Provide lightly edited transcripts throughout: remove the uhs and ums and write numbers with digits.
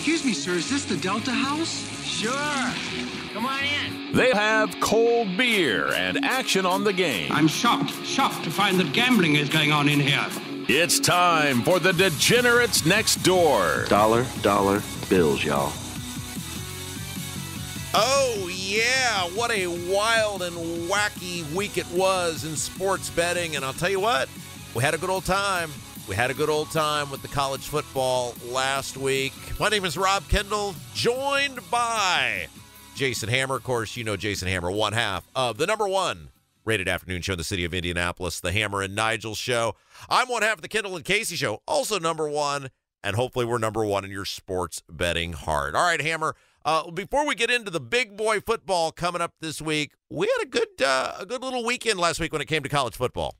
Excuse me, sir, is this the Delta House? Sure. Come on in. They have cold beer and action on the game. I'm shocked to find that gambling is going on in here. It's time for the Degenerates Next Door. Dollar bills, y'all. Oh, yeah. What a wild and wacky week it was in sports betting. And I'll tell you what, we had a good old time. We had a good old time with the college football last week. My name is Rob Kendall, joined by Jason Hammer. Of course, you know Jason Hammer, one half of the number one rated afternoon show in the city of Indianapolis, the Hammer and Nigel Show. I'm one half of the Kendall and Casey Show, also number one, and hopefully we're number one in your sports betting heart. All right, Hammer. Before we get into the big boy football coming up this week, we had a good little weekend last week when it came to college football.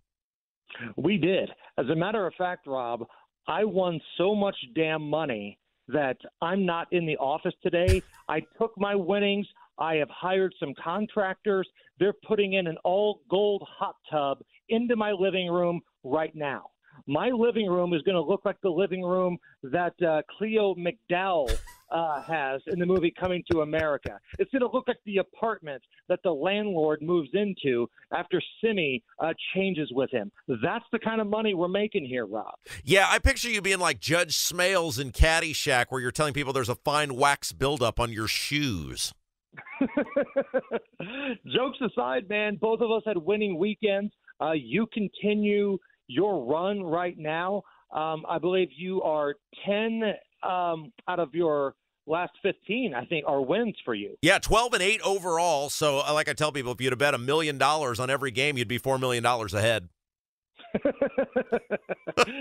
We did. As a matter of fact, Rob, I won so much damn money that I'm not in the office today. I took my winnings. I have hired some contractors. They're putting in an all-gold hot tub into my living room right now. My living room is going to look like the living room that Cleo McDowell has in the movie Coming to America. It's going to look like the apartment that the landlord moves into after Simi changes with him. That's the kind of money we're making here, Rob. Yeah, I picture you being like Judge Smales in Caddyshack, where you're telling people there's a fine wax buildup on your shoes. Jokes aside, man, both of us had winning weekends. You continue your run right now. I believe you are 10 out of your last 15, I think, are wins for you. Yeah, 12-8 overall. So like I tell people, if you'd have bet $1 million on every game, you'd be $4 million ahead.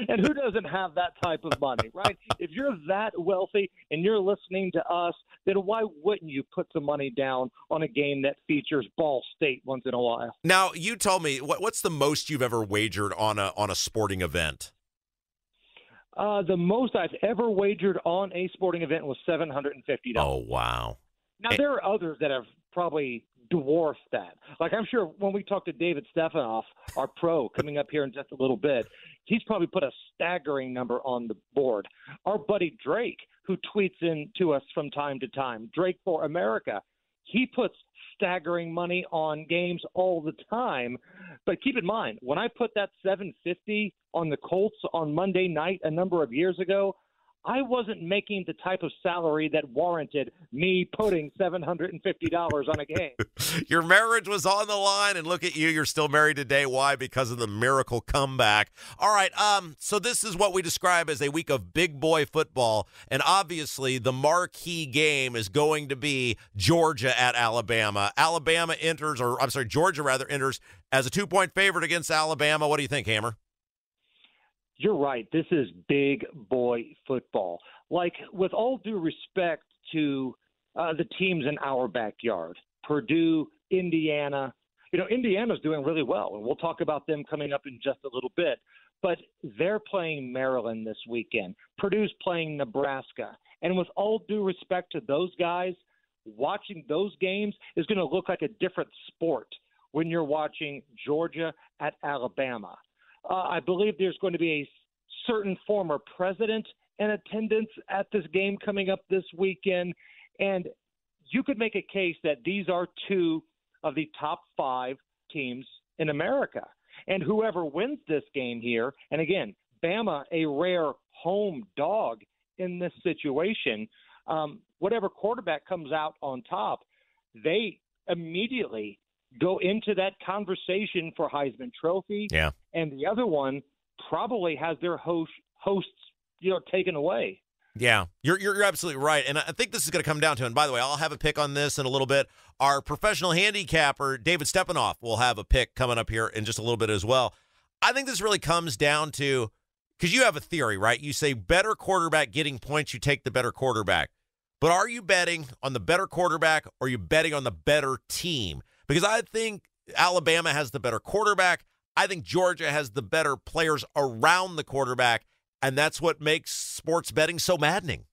And who doesn't have that type of money, right? If you're that wealthy and you're listening to us, then why wouldn't you put some money down on a game that features Ball State once in a while? Now, you told me, what's the most you've ever wagered on a sporting event? The most I've ever wagered on a sporting event was $750. Oh, wow. Now, there are others that have probably dwarfed that. Like, I'm sure when we talk to David Stephanoff, our pro, coming up here in just a little bit, he's probably put a staggering number on the board. Our buddy Drake, who tweets in to us from time to time, Drake for America, he puts staggering money on games all the time. But keep in mind, when I put that $750 on the Colts on Monday night a number of years ago, I wasn't making the type of salary that warranted me putting $750 on a game. Your marriage was on the line, and look at you. You're still married today. Why? Because of the miracle comeback. All right, so this is what we describe as a week of big boy football, and obviously the marquee game is going to be Georgia at Alabama. Georgia enters as a 2-point favorite against Alabama. What do you think, Hammer? You're right. This is big boy football. Like, with all due respect to the teams in our backyard, Purdue, Indiana. You know, Indiana's doing really well, and we'll talk about them coming up in just a little bit. But they're playing Maryland this weekend. Purdue's playing Nebraska. And with all due respect to those guys, watching those games is going to look like a different sport when you're watching Georgia at Alabama. I believe there's going to be a certain former president in attendance at this game coming up this weekend. And you could make a case that these are two of the top 5 teams in America. And whoever wins this game here, and again, Bama, a rare home dog in this situation, whatever quarterback comes out on top, they immediately go into that conversation for Heisman Trophy. Yeah. And the other one probably has their hosts, taken away. Yeah, you're absolutely right. And I think this is going to come down to, and by the way, I'll have a pick on this in a little bit. Our professional handicapper, David Stephanoff, will have a pick coming up here in just a little bit as well. I think this really comes down to, because you have a theory, right? You say better quarterback getting points, you take the better quarterback. But are you betting on the better quarterback, or are you betting on the better team? Because I think Alabama has the better quarterback. I think Georgia has the better players around the quarterback, and that's what makes sports betting so maddening.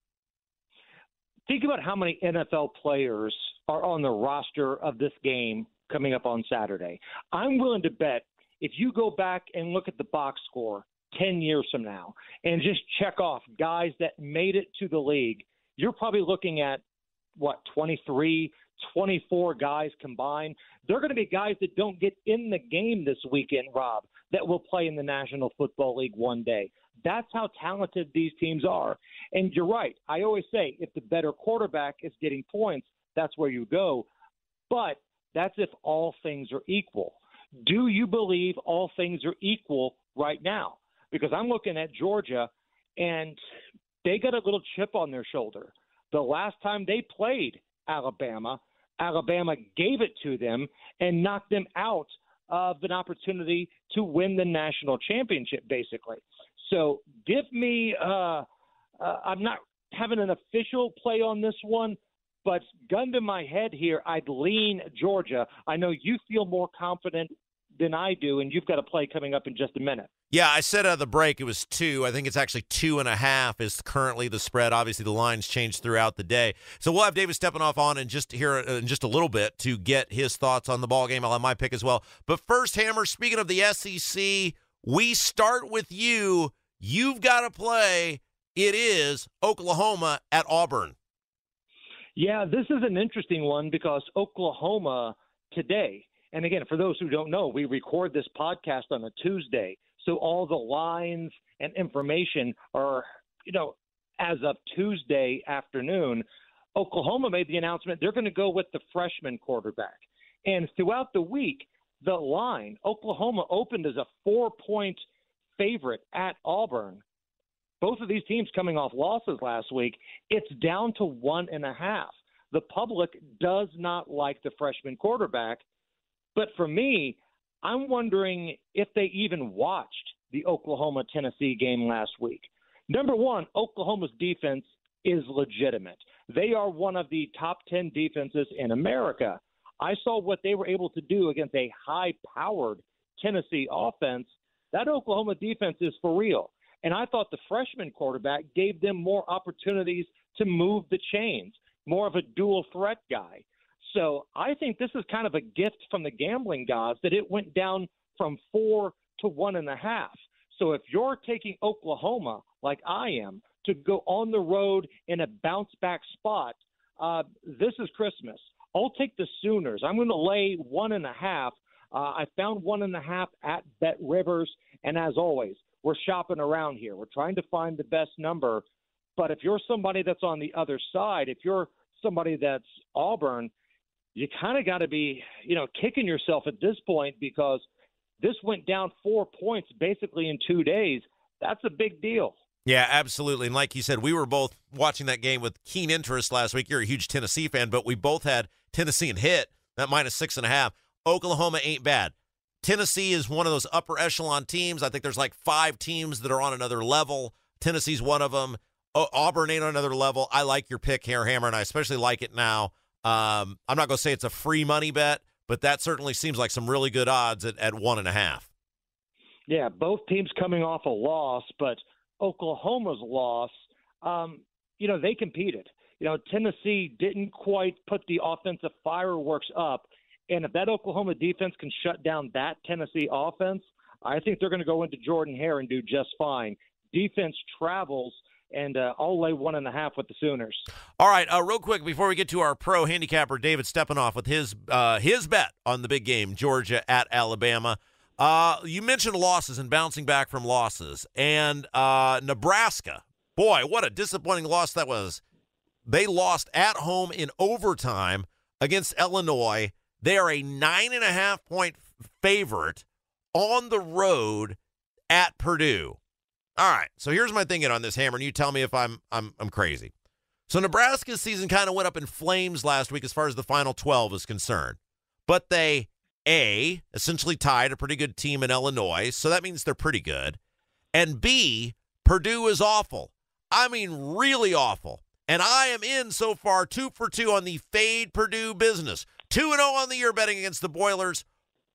Think about how many NFL players are on the roster of this game coming up on Saturday. I'm willing to bet if you go back and look at the box score 10 years from now and just check off guys that made it to the league, you're probably looking at, 23, 24 guys combined. They're going to be guys that don't get in the game this weekend, Rob, that will play in the National Football League one day. That's how talented these teams are. And you're right. I always say if the better quarterback is getting points, that's where you go. But that's if all things are equal. Do you believe all things are equal right now? Because I'm looking at Georgia, and they got a little chip on their shoulder. The last time they played Alabama gave it to them and knocked them out of an opportunity to win the national championship, basically. So give me I'm not having an official play on this one, but gun to my head here, I'd lean Georgia. I know you feel more confident than I do, and you've got a play coming up in just a minute. Yeah, I said at the break it was 2. I think it's actually 2.5 is currently the spread. Obviously, the lines change throughout the day. So we'll have David Stephanoff on in just a little bit to get his thoughts on the ball game. I'll have my pick as well. But first, Hammer, speaking of the SEC, we start with you. You've got to play. It is Oklahoma at Auburn. Yeah, this is an interesting one because Oklahoma today, and again, for those who don't know, we record this podcast on a Tuesday. So all the lines and information are, as of Tuesday afternoon. Oklahoma made the announcement they're going to go with the freshman quarterback. And throughout the week, the line, Oklahoma opened as a 4-point favorite at Auburn. Both of these teams coming off losses last week, it's down to 1.5. The public does not like the freshman quarterback. But for me, I'm wondering if they even watched the Oklahoma-Tennessee game last week. Number one, Oklahoma's defense is legitimate. They are one of the top 10 defenses in America. I saw what they were able to do against a high-powered Tennessee offense. That Oklahoma defense is for real. And I thought the freshman quarterback gave them more opportunities to move the chains, more of a dual threat guy. So I think this is kind of a gift from the gambling gods that it went down from 4 to 1.5. So if you're taking Oklahoma, like I am, to go on the road in a bounce-back spot, this is Christmas. I'll take the Sooners. I'm going to lay 1.5. I found 1.5 at Bet Rivers. And as always, we're shopping around here. We're trying to find the best number. But if you're somebody that's on the other side, if you're somebody that's Auburn, you kind of got to be, kicking yourself at this point because this went down 4 points basically in 2 days. That's a big deal. Yeah, absolutely. And like you said, we were both watching that game with keen interest last week. You're a huge Tennessee fan, but we both had Tennessee and hit that -6.5. Oklahoma ain't bad. Tennessee is one of those upper echelon teams. I think there's like 5 teams that are on another level. Tennessee's one of them. Auburn ain't on another level. I like your pick here, Hammer, and I especially like it now. I'm not going to say it's a free money bet, but that certainly seems like some really good odds at 1.5. Yeah, both teams coming off a loss, but Oklahoma's loss, they competed. Tennessee didn't quite put the offensive fireworks up, and if that Oklahoma defense can shut down that Tennessee offense, I think they're going to go into Jordan Hare and do just fine. Defense travels, and I'll lay 1.5 with the Sooners. All right, real quick before we get to our pro handicapper, David Stephanoff, with his bet on the big game, Georgia at Alabama. You mentioned losses and bouncing back from losses, and Nebraska. Boy, what a disappointing loss that was. They lost at home in overtime against Illinois. They are a 9.5-point favorite on the road at Purdue. All right, so here's my thinking on this, Hammer, and you tell me if I'm crazy. So Nebraska's season kind of went up in flames last week as far as the Final 12 is concerned. But they, A, essentially tied a pretty good team in Illinois, so that means they're pretty good. And B, Purdue is awful. I mean, really awful. And I am in so far 2 for 2 on the fade Purdue business. 2-0 on the year betting against the Boilers.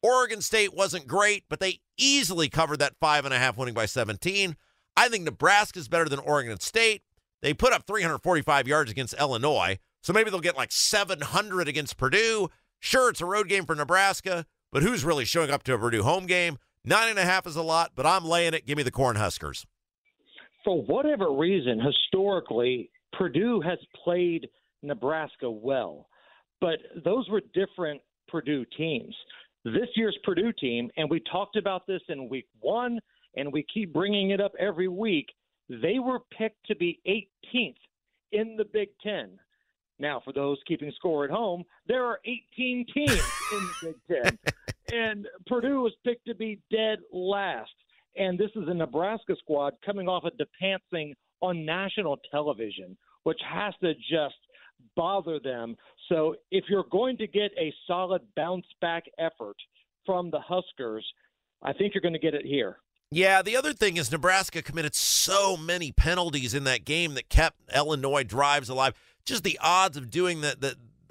Oregon State wasn't great, but they easily covered that 5.5, winning by 17. I think Nebraska's better than Oregon State. They put up 345 yards against Illinois, so maybe they'll get like 700 against Purdue. Sure, it's a road game for Nebraska, but who's really showing up to a Purdue home game? 9.5 is a lot, but I'm laying it. Give me the Cornhuskers. For whatever reason, historically, Purdue has played Nebraska well, but those were different Purdue teams. This year's Purdue team, and we talked about this in week 1, and we keep bringing it up every week, they were picked to be 18th in the Big Ten. Now, for those keeping score at home, there are 18 teams in the Big Ten, and Purdue was picked to be dead last. And this is a Nebraska squad coming off of depancing on national television, which has to just bother them. So if you're going to get a solid bounce-back effort from the Huskers, I think you're going to get it here. Yeah, the other thing is Nebraska committed so many penalties in that game that kept Illinois drives alive. Just the odds of doing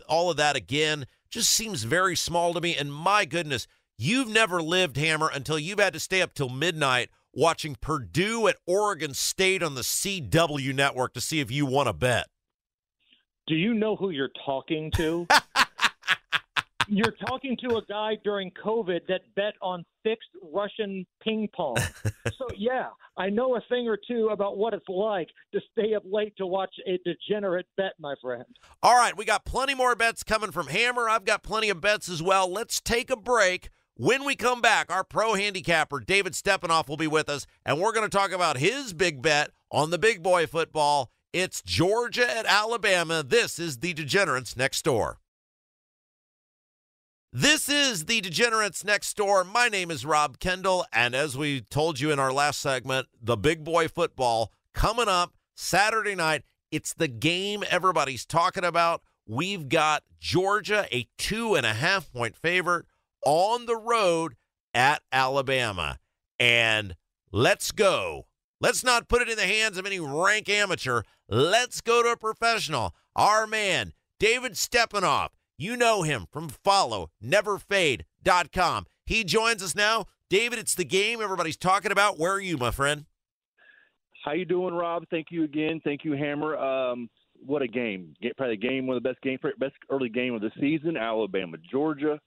all of that again just seems very small to me. And my goodness, you've never lived, Hammer, until you've had to stay up till midnight watching Purdue at Oregon State on the CW network to see if you won a bet. Do you know who you're talking to? You're talking to a guy during COVID that bet on fixed Russian ping pong. So, yeah, I know a thing or two about what it's like to stay up late to watch a degenerate bet, my friend. All right, we got plenty more bets coming from Hammer. I've got plenty of bets as well. Let's take a break. When we come back, our pro handicapper, David Stephanoff, will be with us, and we're going to talk about his big bet on the big boy football. It's Georgia at Alabama. This is the Degenerates Next Door. This is the Degenerates Next Door. My name is Rob Kendall, and as we told you in our last segment, the big boy football coming up Saturday night. It's the game everybody's talking about. We've got Georgia, a 2.5-point favorite, on the road at Alabama. And let's go. Let's not put it in the hands of any rank amateur. Let's go to a professional. Our man, David Stephanoff. You know him from followneverfade.com. He joins us now. David, it's the game everybody's talking about. Where are you, my friend? How you doing, Rob? Thank you again. Thank you, Hammer. What a game. Probably the game, one of the best early game of the season, Alabama, Georgia.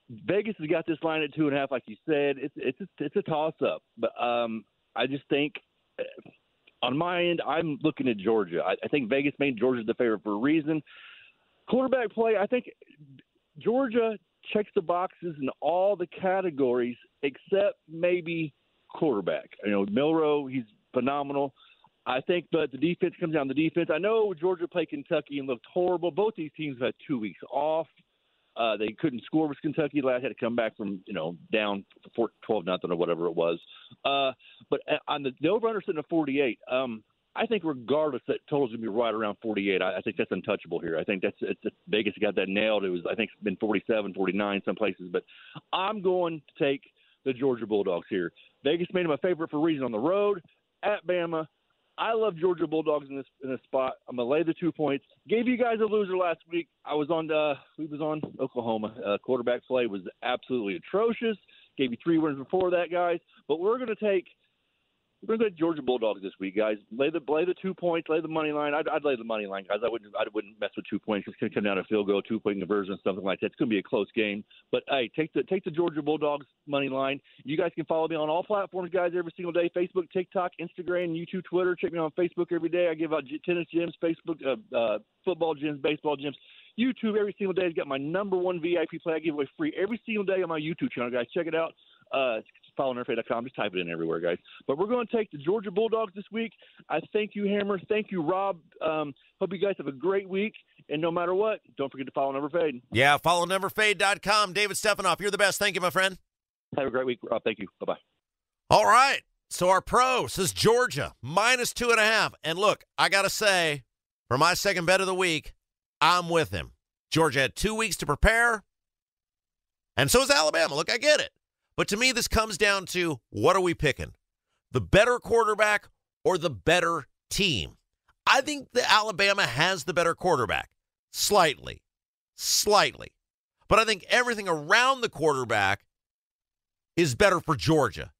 Vegas has got this line at 2.5, like you said. It's a toss-up. But I just think on my end, I'm looking at Georgia. I think Vegas made Georgia the favorite for a reason. Quarterback play, I think Georgia checks the boxes in all the categories except maybe quarterback. You know, Milroe, he's phenomenal. I think, but the defense comes down to the defense. I know Georgia played Kentucky and looked horrible. Both these teams have had 2 weeks off. They couldn't score with Kentucky last. Had to come back from, down 12-0 or whatever it was. But on the over-under sitting at 48, I think regardless, that total's going to be right around 48. I think that's untouchable here. I think Vegas got that nailed. I think it's been 47, 49 some places. But I'm going to take the Georgia Bulldogs here. Vegas made them a favorite for a reason on the road at Bama. I love Georgia Bulldogs in this spot. I'm going to lay the 2 points. Gave you guys a loser last week. We was on Oklahoma. Quarterback play was absolutely atrocious. Gave you 3 wins before that, guys. But we're going to take Georgia Bulldogs this week, guys. Lay the 2 points. Lay the money line. I'd lay the money line, guys. I wouldn't mess with 2 points. It's going to come down to field goal, 2-point conversion, something like that. It's going to be a close game. But hey, take the Georgia Bulldogs money line. You guys can follow me on all platforms, guys, every single day: Facebook, TikTok, Instagram, YouTube, Twitter. Check me on Facebook every day. I give out tennis gyms, Facebook, football gyms, baseball gyms. YouTube every single day. I've got my #1 VIP play I give away free every single day on my YouTube channel, guys. Check it out. FollowNerfA.com. Just type it in everywhere, guys. But we're going to take the Georgia Bulldogs this week. I thank you, Hammer. Thank you, Rob. Hope you guys have a great week. And no matter what, don't forget to follow Never Fade. Yeah, FollowNeverFade.com. David Stephanoff, you're the best. Thank you, my friend. Have a great week, Rob. Thank you. Bye-bye. All right. So our pro says Georgia, -2.5. And look, I got to say, for my second bet of the week, I'm with him. Georgia had 2 weeks to prepare. And so is Alabama. Look, I get it. But to me, this comes down to, what are we picking? The better quarterback or the better team? I think that Alabama has the better quarterback. Slightly. But I think everything around the quarterback is better for Georgia.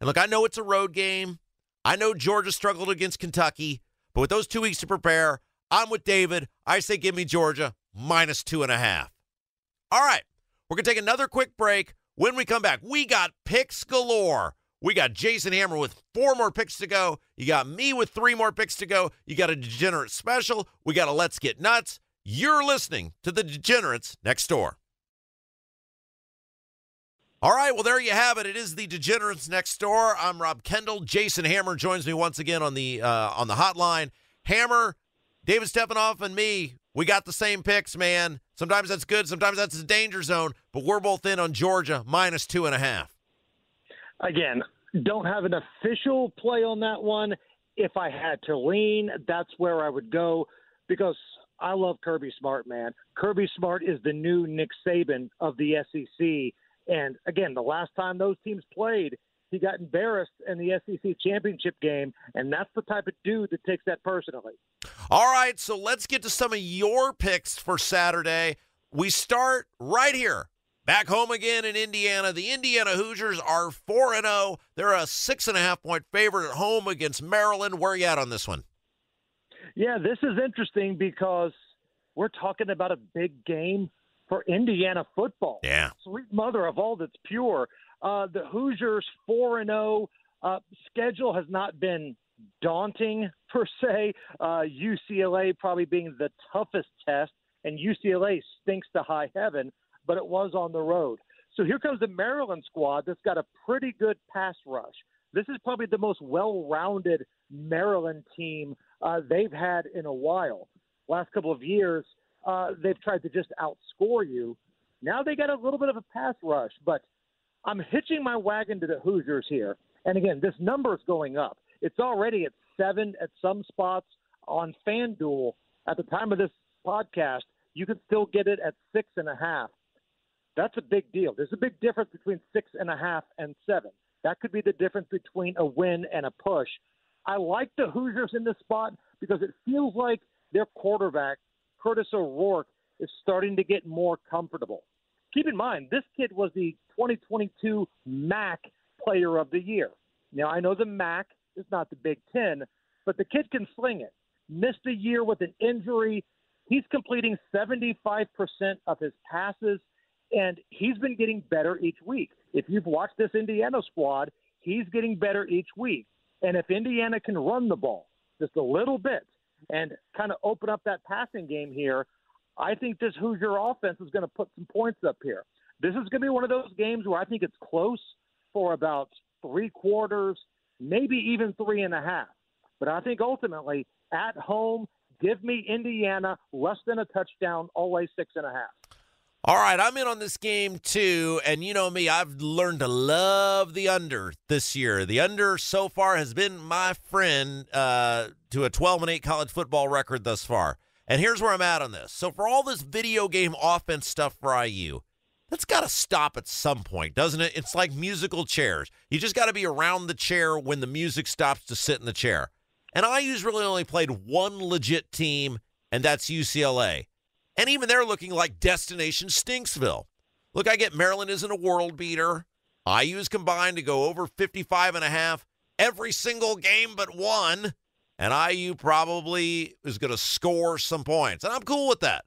And look, I know it's a road game. I know Georgia struggled against Kentucky. But with those 2 weeks to prepare, I'm with David. I say give me Georgia -2.5. All right. We're going to take another quick break. When we come back, we got picks galore. We got Jason Hammer with 4 more picks to go. You got me with 3 more picks to go. You got a Degenerate special. We got a Let's Get Nuts. You're listening to the Degenerates Next Door. All right, well, there you have it. It is the Degenerates Next Door. I'm Rob Kendall. Jason Hammer joins me once again on the hotline. Hammer, David Stephanoff, and me, we got the same picks, man. Sometimes that's good, sometimes that's a danger zone, but we're both in on Georgia, minus 2.5. Again, don't have an official play on that one. If I had to lean, that's where I would go because I love Kirby Smart, man. Kirby Smart is the new Nick Saban of the SEC. And, again, the last time those teams played, he got embarrassed in the SEC championship game, and that's the type of dude that takes that personally. All right, so let's get to some of your picks for Saturday. We start right here. Back home again in Indiana. The Indiana Hoosiers are 4-0. They're a 6.5-point favorite at home against Maryland. Where are you at on this one? Yeah, this is interesting because we're talking about a big game for Indiana football. Yeah. Sweet mother of all that's pure. The Hoosiers 4-0. Schedule has not been daunting per se. UCLA probably being the toughest test, and UCLA stinks to high heaven, but it was on the road. So here comes the Maryland squad that's got a pretty good pass rush. This is probably the most well-rounded Maryland team they've had in a while. Last couple of years, they've tried to just outscore you. Now they got a little bit of a pass rush, but I'm hitching my wagon to the Hoosiers here. And again, this number is going up. It's already at 7 at some spots on FanDuel. At the time of this podcast, you can still get it at 6.5. That's a big deal. There's a big difference between 6.5 and 7. That could be the difference between a win and a push. I like the Hoosiers in this spot because it feels like their quarterback, Curtis O'Rourke, is starting to get more comfortable. Keep in mind, this kid was the 2022 MAC Player of the Year. Now, I know the MAC is not the Big Ten, but the kid can sling it. Missed a year with an injury. He's completing 75% of his passes, and he's been getting better each week. If you've watched this Indiana squad, he's getting better each week. And if Indiana can run the ball just a little bit and kind of open up that passing game here, I think this Hoosier offense is going to put some points up here. This is going to be one of those games where I think it's close for about 3 quarters, maybe even 3.5. But I think ultimately, at home, give me Indiana less than a touchdown, always 6.5. All right, I'm in on this game too, and you know me, I've learned to love the under this year. The under so far has been my friend to a 12-8 college football record thus far. And here's where I'm at on this. So for all this video game offense stuff for IU, that's got to stop at some point, doesn't it? It's like musical chairs. You just got to be around the chair when the music stops to sit in the chair. And IU's really only played one legit team, and that's UCLA. And even they're looking like Destination Stinksville. Look, I get Maryland isn't a world beater. IU is combined to go over 55.5 every single game but one. And IU probably is going to score some points. And I'm cool with that.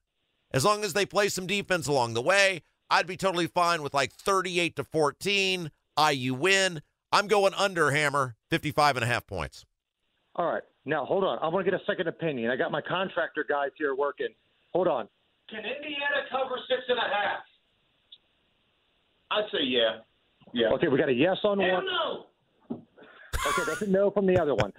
As long as they play some defense along the way, I'd be totally fine with like 38-14. IU win. I'm going under, Hammer, 55.5 points. All right. Now, hold on. I want to get a second opinion. I got my contractor guys here working. Hold on. Can Indiana cover 6.5? I'd say yeah. Yeah. Okay, we got a yes on Hell one. no. Okay, that's a no from the other one.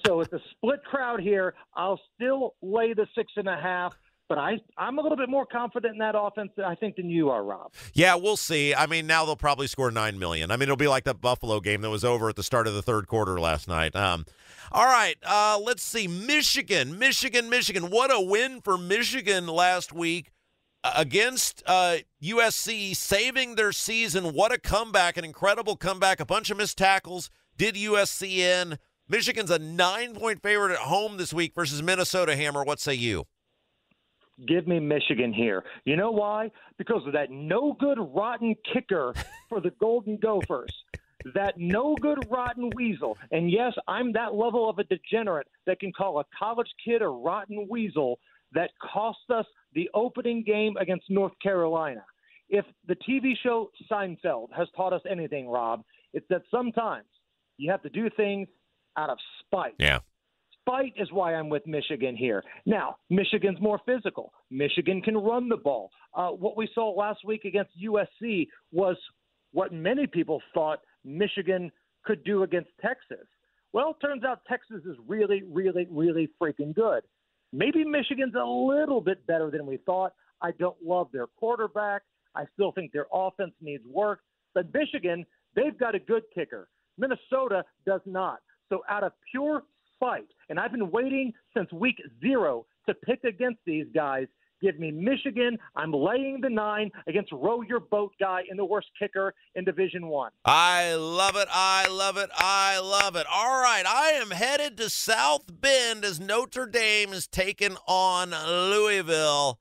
So it's a split crowd here. I'll still lay the 6.5, but I'm a little bit more confident in that offense, I think, than you are, Rob. Yeah, we'll see. I mean, now they'll probably score 9 million. I mean, it'll be like that Buffalo game that was over at the start of the third quarter last night. All right, let's see. Michigan. What a win for Michigan last week against USC, saving their season. What a comeback, an incredible comeback. A bunch of missed tackles did USC in. Michigan's a 9-point favorite at home this week versus Minnesota. Hammer, what say you? Give me Michigan here. You know why? Because of that no-good, rotten kicker for the Golden Gophers. That no-good, rotten weasel. And, yes, I'm that level of a degenerate that can call a college kid a rotten weasel that cost us the opening game against North Carolina. If the TV show Seinfeld has taught us anything, Rob, it's that sometimes You have to do things out of spite. Yeah. Spite is why I'm with Michigan here. Now, Michigan's more physical. Michigan can run the ball. What we saw last week against USC was what many people thought Michigan could do against Texas. Well, it turns out Texas is really, really, really freaking good. Maybe Michigan's a little bit better than we thought. I don't love their quarterback. I still think their offense needs work. But Michigan, they've got a good kicker. Minnesota does not. So out of pure spite, and I've been waiting since week 0 to pick against these guys, give me Michigan. I'm laying the 9 against row your boat guy in the worst kicker in Division I. I love it. I love it. I love it. All right. I am headed to South Bend as Notre Dame is taking on Louisville.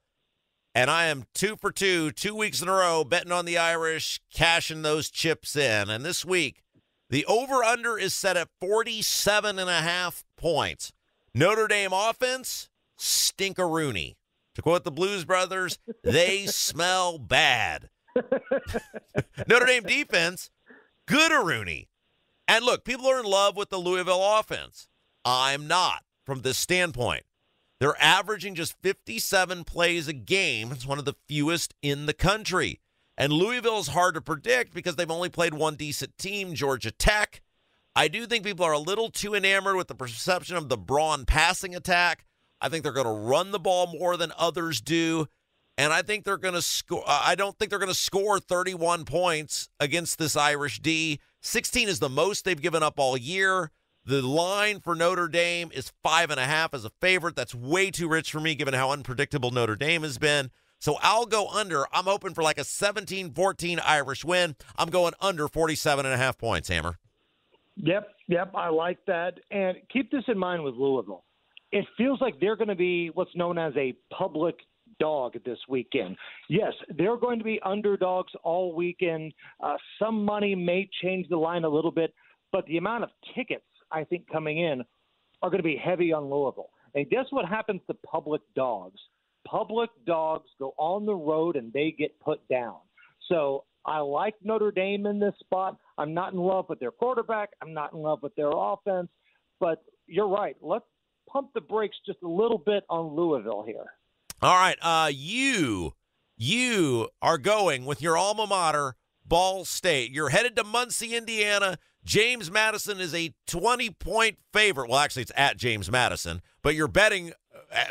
And I am 2 for 2 weeks in a row, betting on the Irish, cashing those chips in. And this week, the over-under is set at 47.5 points. Notre Dame offense, stinkaroony. To quote the Blues Brothers, they smell bad. Notre Dame defense, goodaroonie. And look, people are in love with the Louisville offense. I'm not from this standpoint. They're averaging just 57 plays a game. It's one of the fewest in the country. And Louisville is hard to predict because they've only played one decent team, Georgia Tech. I do think people are a little too enamored with the perception of the Braun passing attack. I think they're going to run the ball more than others do. And I think they're going to score. I don't think they're going to score 31 points against this Irish D. 16 is the most they've given up all year. The line for Notre Dame is 5.5 as a favorite. That's way too rich for me given how unpredictable Notre Dame has been. So I'll go under. I'm hoping for like a 17-14 Irish win. I'm going under 47.5 points, Hammer. Yep, I like that. And keep this in mind with Louisville. It feels like they're going to be what's known as a public dog this weekend. Yes, they're going to be underdogs all weekend. Some money may change the line a little bit, but the amount of tickets I think coming in are going to be heavy on Louisville. And guess what happens to public dogs? Public dogs go on the road and they get put down. So I like Notre Dame in this spot. I'm not in love with their quarterback. I'm not in love with their offense. But you're right. Let's pump the brakes just a little bit on Louisville here. All right. You are going with your alma mater, Ball State. You're headed to Muncie, Indiana. James Madison is a 20-point favorite. Well, actually, it's at James Madison. But you're betting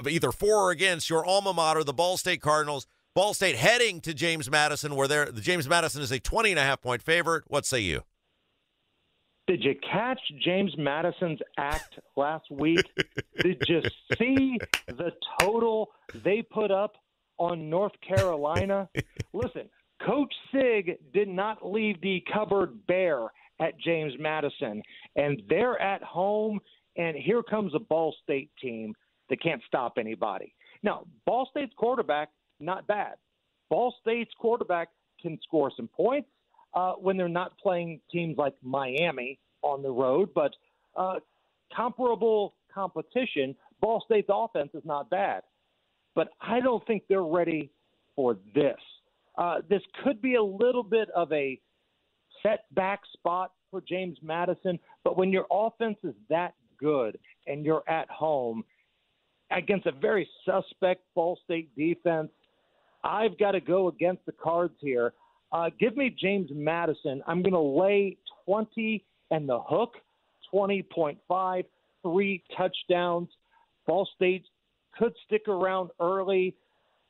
either for or against your alma mater, the Ball State Cardinals. Ball State heading to James Madison, where the James Madison is a 20.5-point favorite. What say you? Did you catch James Madison's act last week? Did you see the total they put up on North Carolina? Listen, Coach Sig did not leave the cupboard bare at James Madison, and they're at home, and here comes a Ball State team that can't stop anybody. Now, Ball State's quarterback, not bad. Ball State's quarterback can score some points when they're not playing teams like Miami on the road, but comparable competition, Ball State's offense is not bad. But I don't think they're ready for this. This could be a little bit of a setback spot for James Madison, but when your offense is that good and you're at home against a very suspect Ball State defense, I've got to go against the Cards here. Give me James Madison. I'm going to lay 20 and the hook, 20.5, 3 touchdowns. Ball State could stick around early,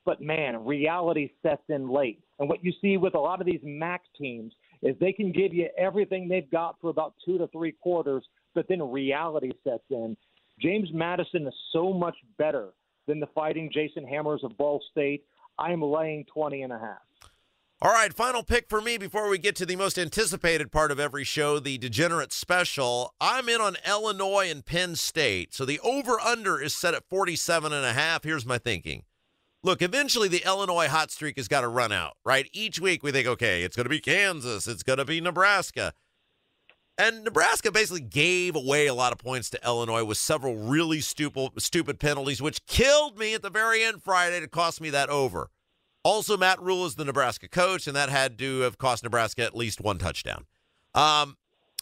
but, man, reality sets in late. And what you see with a lot of these MAC teams is they can give you everything they've got for about 2 to 3 quarters, but then reality sets in. James Madison is so much better than the Fighting Jason Hammers of Ball State. I'm laying 20.5. All right, final pick for me before we get to the most anticipated part of every show, the Degenerate Special. I'm in on Illinois and Penn State. So the over-under is set at 47.5. Here's my thinking. Look, eventually the Illinois hot streak has got to run out, right? Each week we think, okay, it's going to be Kansas. It's going to be Nebraska. And Nebraska basically gave away a lot of points to Illinois with several really stupid penalties, which killed me at the very end Friday to cost me that over. Also, Matt Rule is the Nebraska coach, and that had to have cost Nebraska at least 1 touchdown.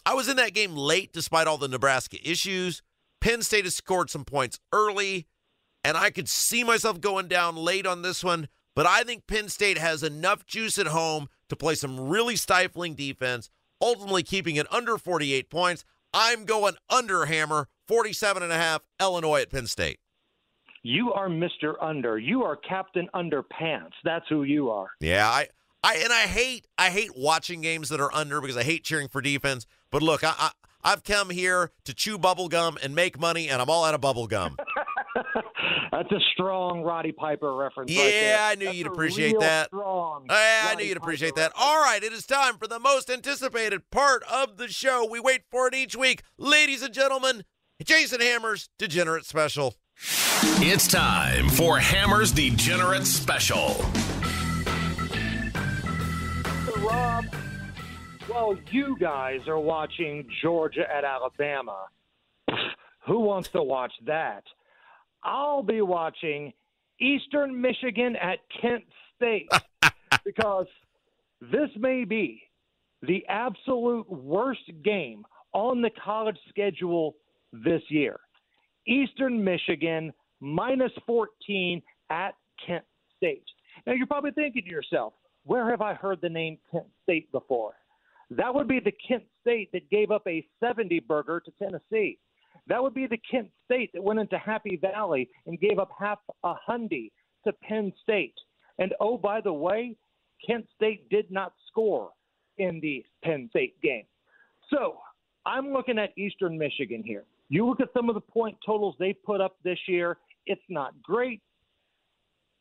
I was in that game late despite all the Nebraska issues. Penn State has scored some points early, and I could see myself going down late on this one, but I think Penn State has enough juice at home to play some really stifling defense, ultimately keeping it under 48 points. I'm going under, Hammer, 47.5, Illinois at Penn State. You are Mr. Under. You are Captain Underpants. That's who you are. Yeah, I hate watching games that are under because I hate cheering for defense. But look, I've come here to chew bubble gum and make money, and I'm all out of bubble gum. That's a strong Roddy Piper reference. Yeah, right there. I knew you'd appreciate that. I knew you'd appreciate that. All right, it is time for the most anticipated part of the show. We wait for it each week. Ladies and gentlemen, Jason Hammer's Degenerate Special. It's time for Hammer's Degenerate Special. So, Rob, while you guys are watching Georgia at Alabama, who wants to watch that? I'll be watching Eastern Michigan at Kent State because this may be the absolute worst game on the college schedule this year. Eastern Michigan minus 14 at Kent State. Now, you're probably thinking to yourself, where have I heard the name Kent State before? That would be the Kent State that gave up a 70 burger to Tennessee. That would be the Kent State that went into Happy Valley and gave up half a hundy to Penn State. And, oh, by the way, Kent State did not score in the Penn State game. So I'm looking at Eastern Michigan here. You look at some of the point totals they put up this year, it's not great,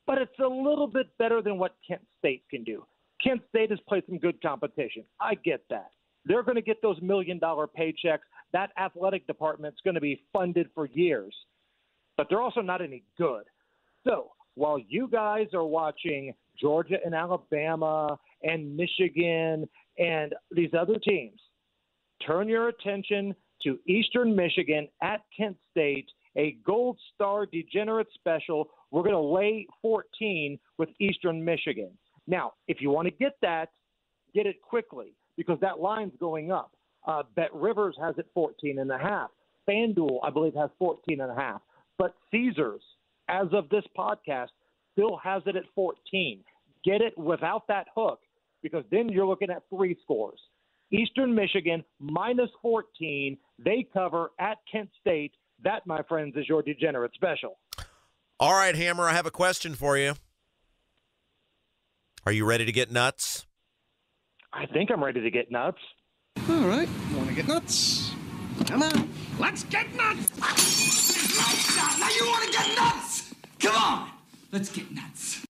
but it's a little bit better than what Kent State can do. Kent State has played some good competition. I get that. They're going to get those $1 million paychecks. That athletic department's going to be funded for years, but they're also not any good. So while you guys are watching Georgia and Alabama and Michigan and these other teams, turn your attention to Eastern Michigan at Kent State, a Gold Star Degenerate Special. We're going to lay 14 with Eastern Michigan. Now, if you want to get that, get it quickly because that line's going up. Bet Rivers has it 14.5. FanDuel, I believe, has 14.5. But Caesars, as of this podcast, still has it at 14. Get it without that hook because then you're looking at 3 scores. Eastern Michigan minus 14. They cover at Kent State. That, my friends, is your Degenerate Special. All right, Hammer, I have a question for you. Are you ready to get nuts? I think I'm ready to get nuts. All right, want to get nuts? Come on, let's get nuts! Lights out. Now you want to get nuts? Come on, let's get nuts.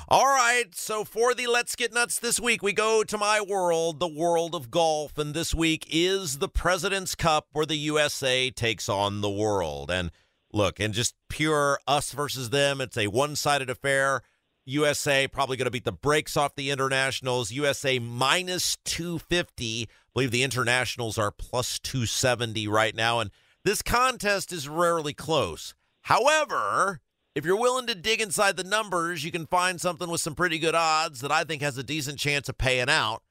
All right, so for the Let's Get Nuts this week, we go to my world, the world of golf, and this week is the President's Cup where the USA takes on the world. And look, and just pure us versus them, it's a one-sided affair. USA probably going to beat the brakes off the internationals. USA minus 250. I believe the internationals are plus 270 right now, and this contest is rarely close. However, if you're willing to dig inside the numbers, you can find something with some pretty good odds that I think has a decent chance of paying out.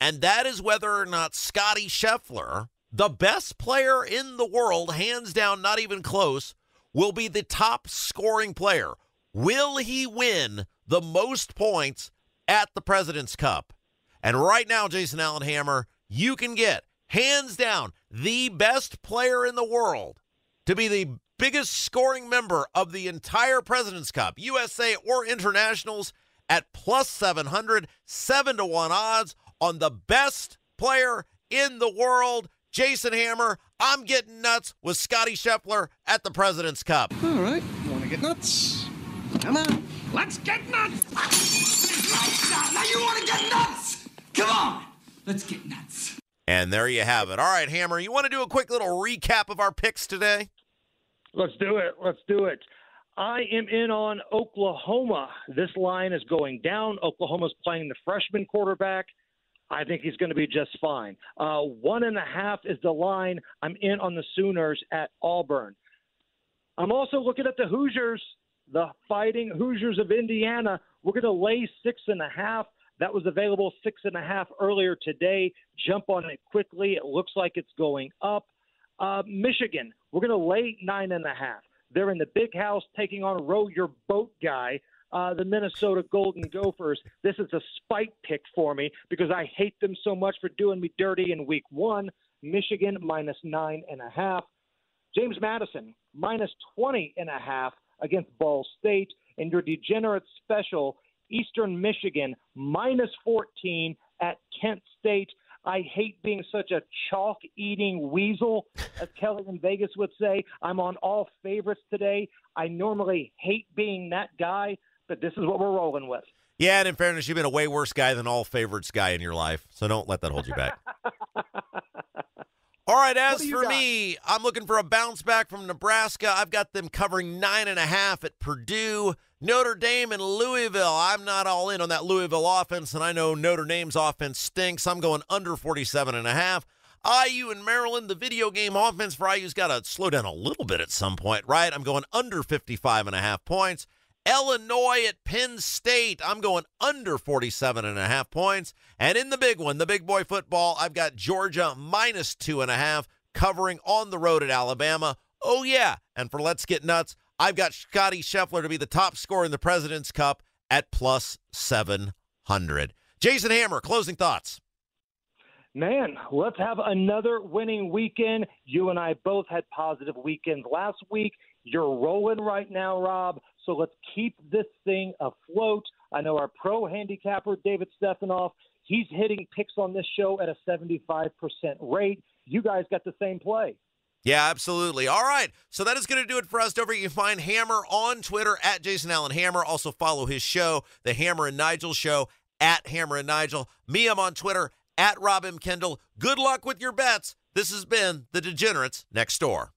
And that is whether or not Scotty Scheffler, the best player in the world, hands down, not even close, will be the top scoring player. Will he win the most points at the President's Cup? And right now, Jason Allen Hammer, you can get, hands down, the best player in the world to be the biggest scoring member of the entire President's Cup, USA or internationals, at plus 700, 7-1 odds on the best player in the world. Jason Hammer, I'm getting nuts with Scotty Scheffler at the President's Cup. All right, want to get nuts? Come on, let's get nuts! Lights out. Now you want to get nuts? Come on, let's get nuts. And there you have it. All right, Hammer, you want to do a quick little recap of our picks today? Let's do it. Let's do it. I am in on Oklahoma. This line is going down. Oklahoma's playing the freshman quarterback. I think he's going to be just fine. 1.5 is the line. I'm in on the Sooners at Auburn. I'm also looking at the Hoosiers, the Fighting Hoosiers of Indiana. We're going to lay 6.5 That was available 6.5 earlier today. Jump on it quickly. It looks like it's going up. Michigan, we're going to lay 9.5. They're in the big house taking on row your boat guy, the Minnesota Golden Gophers. This is a spite pick for me because I hate them so much for doing me dirty in week 1. Michigan minus 9.5. James Madison minus 20.5 against Ball State. And your degenerate special, Eastern Michigan minus 14 at Kent State. I hate being such a chalk-eating weasel, as Kelly in Vegas would say. I'm on all favorites today. I normally hate being that guy, but this is what we're rolling with. Yeah, and in fairness, you've been a way worse guy than all favorites guy in your life, so don't let that hold you back. All right, as for me, I'm looking for a bounce back from Nebraska. I've got them covering 9.5 at Purdue. Notre Dame and Louisville. I'm not all in on that Louisville offense, and I know Notre Dame's offense stinks. I'm going under 47.5. IU and Maryland, the video game offense for IU's got to slow down a little bit at some point, right? I'm going under 55.5 points. Illinois at Penn State, I'm going under 47.5 points. And in the big one, the big boy football, I've got Georgia minus 2.5, covering on the road at Alabama. Oh, yeah. And for Let's Get Nuts, I've got Scotty Scheffler to be the top scorer in the President's Cup at plus 700. Jason Hammer, closing thoughts. Man, let's have another winning weekend. You and I both had positive weekends last week. You're rolling right now, Rob. So let's keep this thing afloat. I know our pro handicapper, David Stephanoff, he's hitting picks on this show at a 75% rate. You guys got the same play. Yeah, absolutely. All right. So that is going to do it for us. Don't forget you can find Hammer on Twitter at Jason Allen Hammer. Also follow his show, The Hammer and Nigel Show, at Hammer and Nigel. Me, I'm on Twitter at Rob M. Kendall. Good luck with your bets. This has been The Degenerates Next Door.